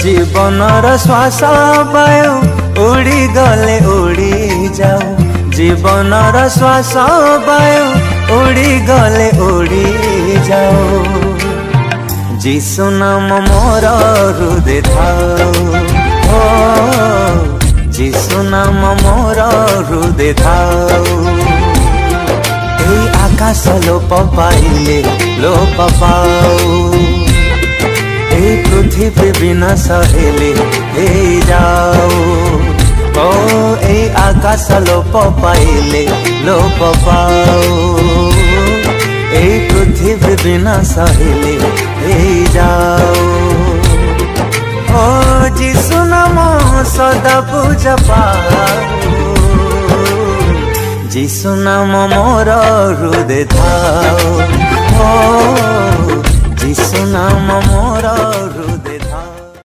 जीवनर श्वास वायु उड़ी गले उड़ी जाऊ जीवनर श्वास वायु उड़ी गले उड़ी जाऊ जीशु नाम मोर हृदय थाऊ ओ जीशु नाम मोर हृदय थाऊ ए आकाश लोप पाइले लोप पाऊ ए पृथ्वी विनाश हेले हे जाऊ ओ ए आकाश लोप पाइले लोप पाऊ ए पृथ्वी विनाश हेले हे जाऊ ओ जीशु नाम सदा पूजा पाऊ जीशु नाम मोर हृदय थाऊ ओ जीशु नाम मोर हृदय